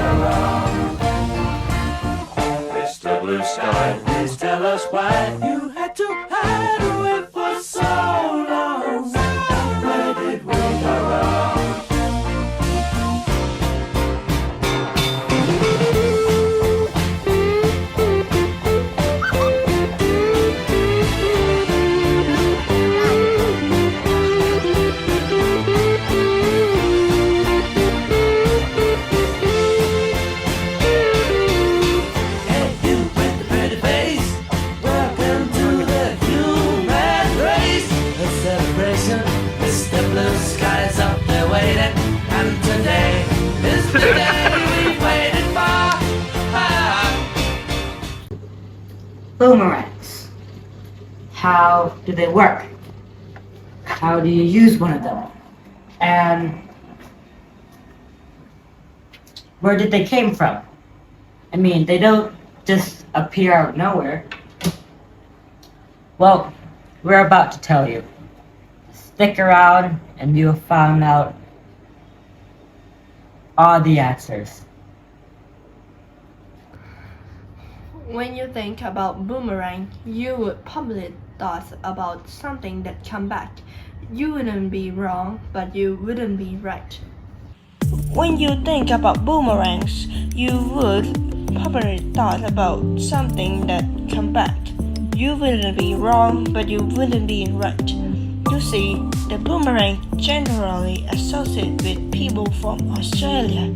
around. Mr. Blue Sky, please tell us why you had to hide away for so long. Where did we go wrong? Boomerangs. How do they work? How do you use one of them? And where did they came from? I mean, they don't just appear out of nowhere. Well, we're about to tell you. Stick around and you'll find out all the answers. When you think about boomerang, you would probably thought about something that come back. You wouldn't be wrong, but you wouldn't be right. When you think about boomerangs, you would probably thought about something that come back. You wouldn't be wrong, but you wouldn't be right. You see, the boomerang generally associated with people from Australia,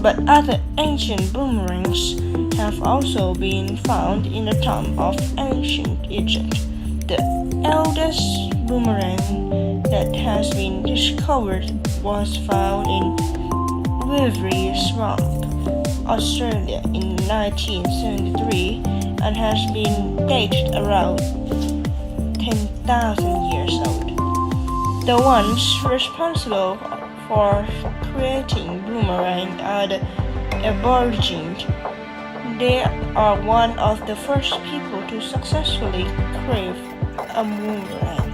but other ancient boomerangs have also been found in the tomb of ancient Egypt. The eldest boomerang that has been discovered was found in Weavery Swamp, Australia in 1973 and has been dated around 10,000 years old. The ones responsible for creating boomerang are the Aborigines. They are one of the first people to successfully crave a boomerang.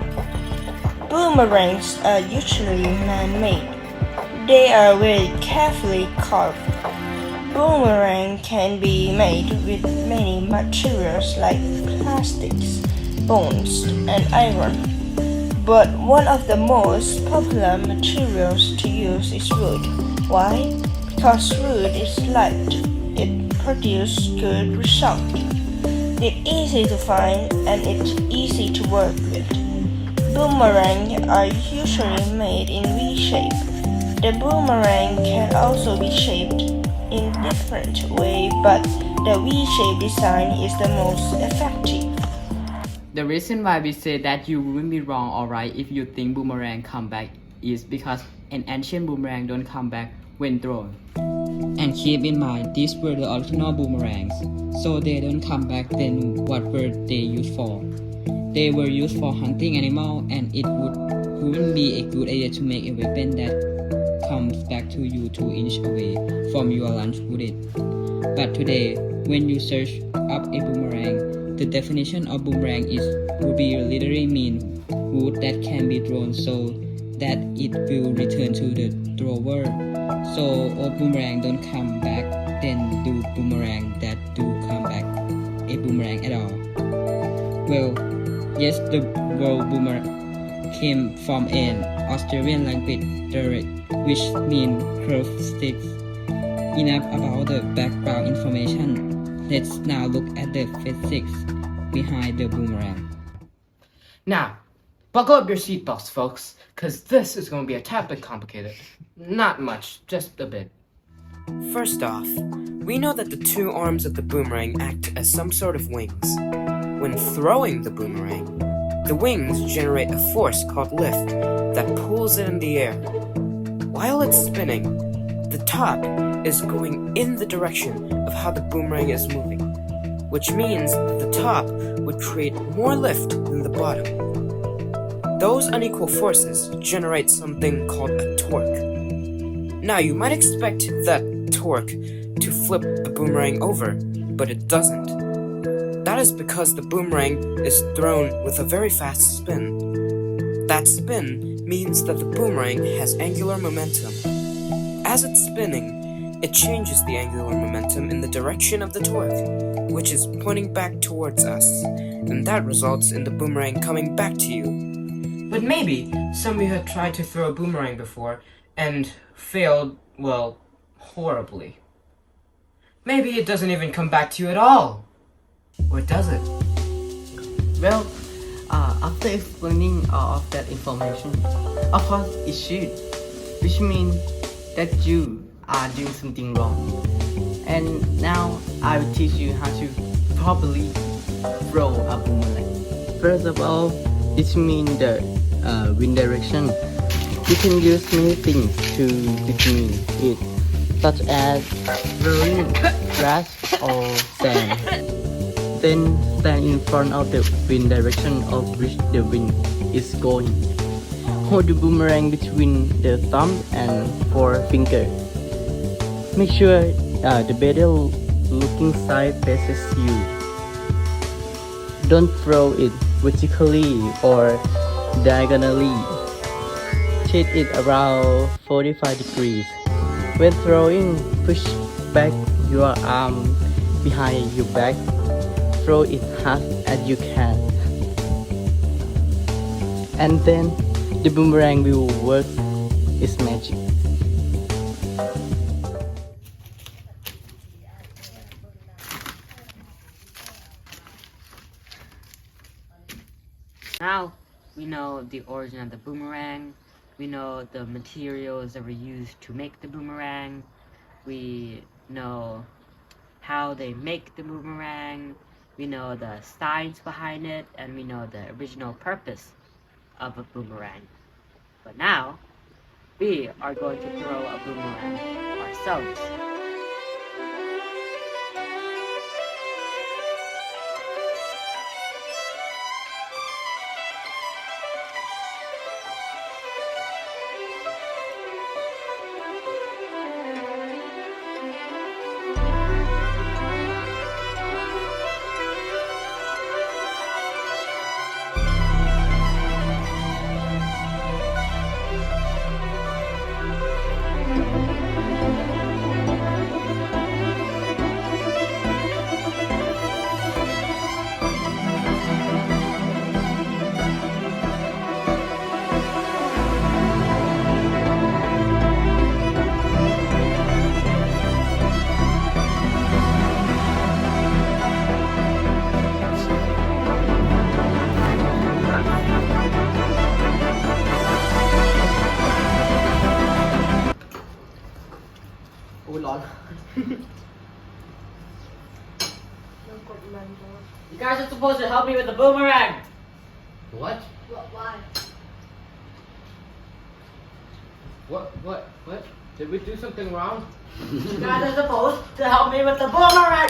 Boomerangs are usually man-made. They are very carefully carved. Boomerang can be made with many materials like plastics, bones, and iron. But one of the most popular materials to use is wood. Why? Because wood is light. It produces good results. It's easy to find and it's easy to work with. Boomerangs are usually made in V shape. The boomerang can also be shaped in different ways, but the V-shaped design is the most effective. The reason why we say that you wouldn't be wrong or right if you think boomerang come back is because an ancient boomerang don't come back when thrown. And keep in mind, these were the original boomerangs, so they don't come back. Then what were they used for? They were used for hunting animals, and it wouldn't be a good idea to make a weapon that comes back to you 2 inches away from your lunch, would it? But today, when you search up a boomerang, the definition of boomerang would be literally mean wood that can be thrown so that it will return to the thrower. So all boomerang don't come back, then do boomerang that do come back a boomerang at all? Well, yes, the word boomerang came from an Australian language dialect, which means curved sticks. Enough about the background information. Let's now look at the physics behind the boomerang. Now, buckle up your seatbelts, folks, because this is going to be a tad bit complicated. Not much, just a bit. First off, we know that the 2 arms of the boomerang act as some sort of wings. When throwing the boomerang, the wings generate a force called lift that pulls it in the air. While it's spinning, the top is going in the direction of how the boomerang is moving, which means that the top would create more lift than the bottom. Those unequal forces generate something called a torque. Now you might expect that torque to flip the boomerang over, but it doesn't. That is because the boomerang is thrown with a very fast spin. That spin means that the boomerang has angular momentum. As it's spinning, it changes the angular momentum in the direction of the torque, which is pointing back towards us, and that results in the boomerang coming back to you. But maybe some of you have tried to throw a boomerang before and failed, well, horribly. Maybe it doesn't even come back to you at all. Or does it? Well, after explaining all of that information, of course it should, which means that you are doing something wrong. And now I will teach you how to properly throw a boomerang. First of all, it means the wind direction. You can use many things to determine it, such as throwing grass or sand. Then stand in front of the wind direction of which the wind is going. Hold the boomerang between the thumb and forefinger. Make sure the better looking side faces you. Don't throw it vertically or diagonally. Tilt it around 45 degrees. When throwing, push back your arm behind your back. Throw it hard as you can. And then the boomerang will work its magic. Now we know the origin of the boomerang. We know the materials that were used to make the boomerang. We know how they make the boomerang. We know the science behind it, and we know the original purpose of a boomerang. But now, we are going to throw a boomerang ourselves. You guys are supposed to help me with the boomerang! What? Why? What? Did we do something wrong? You guys are supposed to help me with the boomerang!